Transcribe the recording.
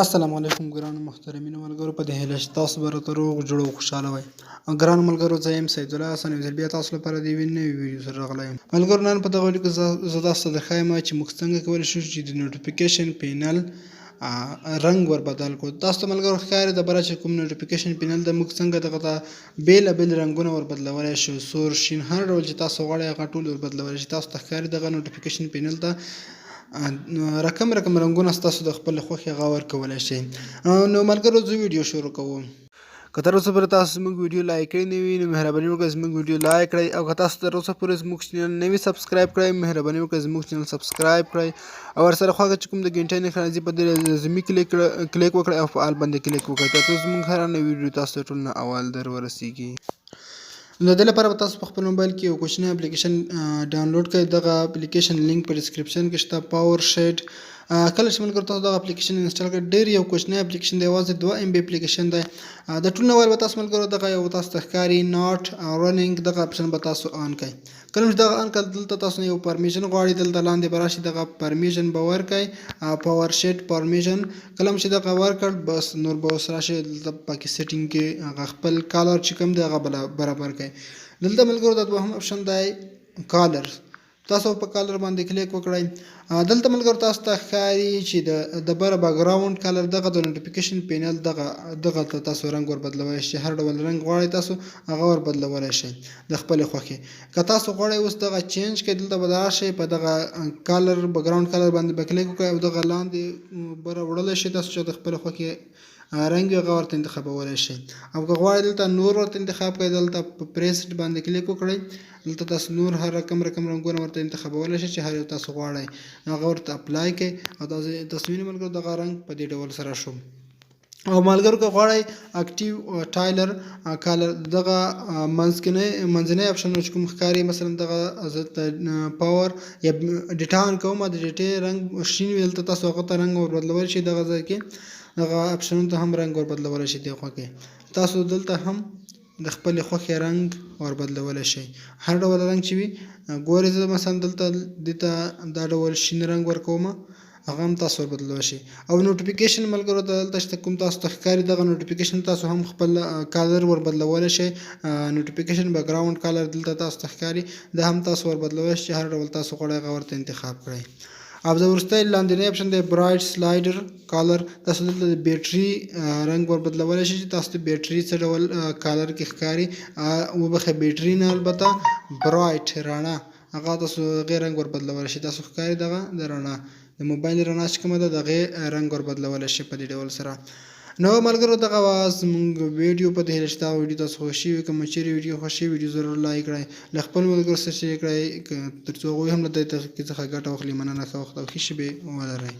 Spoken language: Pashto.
السلام علیکم ګرانو محترمینو ملګرو، په دې هیله چې تاسو به راته روغ جوړ او خوشحاله وئ. ګرانو ملګرو، زه یم سید الله حسن، یو ځل بیا تاسو لپاره د یوې نوې ویډیو سره راغلی یم. ملګرو، نن په دغه ویډیو کې زه تاسو ته درښایم چې موږ څنګه کولی شو چې د نوټیفیکیشن پینل رنګ ور بدل کړو. تاسو ته ملګرو ښکاري د بره چې کوم نوټیفیکیشن پینل ده، موږ څنګه دغه ته بېلابېل رنګونه ور بدلولی شو، سور، شین، هر ډول چې تاسو غواړئ هغه ټول ور بدلولی شئ. تاسو ته ښکاري دغه نوټیفیکیشن پینل ته رقم رنګونه ستاسو د خپل خوښې هغه ورکولی شئ. نو ملګرو، زه ویډیو شروع کوم. که تر اوسه پورې تاسو زموږ ویډیو لایک کړی نه وي، نو مهرباني وکړئ زموږ ویډیو لایک کړئ، او که تاسو تر اوسه پورې زموږ چینل نه وي سبسکرایب کړی، مهرباني وکړئ زموږ چینل سبسکرایب کړئ، او ورسره خواږه چې کوم د ګنټۍ نښه راځي په دې لازمي کلیک وکړئ او په آل باندې کلیک وکړئ، ترڅو زموږ هره نوې ویډیو تاسو ته ټول نه اول در ورسیږي. نو د دې لپاره به تاسو په خپل موبایل کې یو کوچنی اپلیکیشن ډاونلوډ کړئ. دغه اپلیکیشن لینک په ډسکرپشن کې شته، پاور شیډ. کله چې ملګرو تاسو دغه اپلیکیشن انسټال کړئ، ډېر یو کوچنی اپلیکیشن دی، یوازې 2 MB اپلیکیشن دی. د ټول نه اول به تاسو ملګرو دغه یو تاسو ته ښکاري ناټ رننګ، دغه اپشن به تاسو آن کړئ. کله چې دغه آن کړئ، دلته تاسو نه یو پرمیشن غواړي، دلته لاندې به راشي، دغه پرمیشن به ورکړئ، پاور شیډ پرمیشن. کله چې دغه ورکړ، بس نور به اوس راشي دلته پکې سیټینګ کې هغه خپل کالر چې کوم دی هغه برابر کړئ. دلته ملګرو د دوهم اپشن دی کالر، تاسو په کالر باندې کلیک وکړئ. دلته ملګرو تاسو ته ښکاري چې د بره بیکګراوند کالر دغه د نوټیفیکیشن پینل دغه ته تاسو رنګ ور بدلولی شئ. هر ډول رنګ غواړئ تاسو هغه ور بدلولی شئ د خپلې خوښې. که تاسو غواړئ اوس دغه چینج کړئ، دلته به راشئ، په دغه کالر بیکګراوند کالر باندې به کلیک وکړئ، او دغه لاندې بره وړلی شئ تاسو چې د خپلې خوښې رنګ هغه ورته انتخابولی شئ. او که غواړئ دلته نور ورته انتخاب کړئ، دلته په پریسټ باندې کلیک وکړئ، دلته تاسو نور هر رقم رنګونه ورته انتخابولی شئ چې هر یو تاسو غواړئ هغه ورته اپلای کړئ، او تاسو وینئ ملګرو دغه رنګ په دې ډول سره شو. او ملګرو که غواړئ اکټیو ټایلر کالر دغه منځنی اپشن چې کوم ښکاري، مثلا دغه زه پاور یا ډیټا آن کوم، د ډیټې رنګ شین وي، دلته تاسو هغه ته رنګ ور بدلولی شئ. دغه ځای کې دغه اپشنونو ته هم رنګ ور بدلولی شئ. دې خوا کې تاسو دلته هم د خپلې خوښې رنګ ور بدلولی شئ، هر ډول رنګ چې وي. ګورئ زه مثلا دلته دې ته دا ډول شین رنګ ورکوم، هغه هم تاسو ور بدلولی شئ. او نوټیفیکیشن ملګرو دلته چې کوم تاسو ته ښکاري دغه نوټیفیکیشن تاسو هم خپل کالر ور بدلولی شئ. نوټیفیکیشن بیکګراوند کالر دلته تاسو ته ښکاري، دا هم تاسو ور بدلولی شئ، هر ډول تاسو غواړئ هغه ورته انتخاب کړئ. او د وروستی لاندنی اپشن دی برایټ سلایډر کالر، تاسو دلته د بیټري رنګ ور بدلولی شئ چې تاسو ته بیټري څه ډول کالر کې ښکاري. وبخښئ بیټري نه، البته برایټ رڼا، هغه تاسو هغې رنګ ور بدلولی شئ. تاسو ښکاري دغه د رڼا د موبایل رڼا چې کومه ده د هغې رنګ ور بدلولی شئ په دې ډول سره. نو ملګرو دغه وه زموږ ویډیو، په دې هیله چې دغه ویډیو تاسو خوښ شوي. که مو چیرې ویډیو خوښ شوي، ویډیو ضرور لایک کړئ، له خپلو ملګرو سره شیر کړئ، تر څو هغوی هم له دې څخه ګټه واخلي. مننه، ښه وخت او ښې شېبې ولرئ.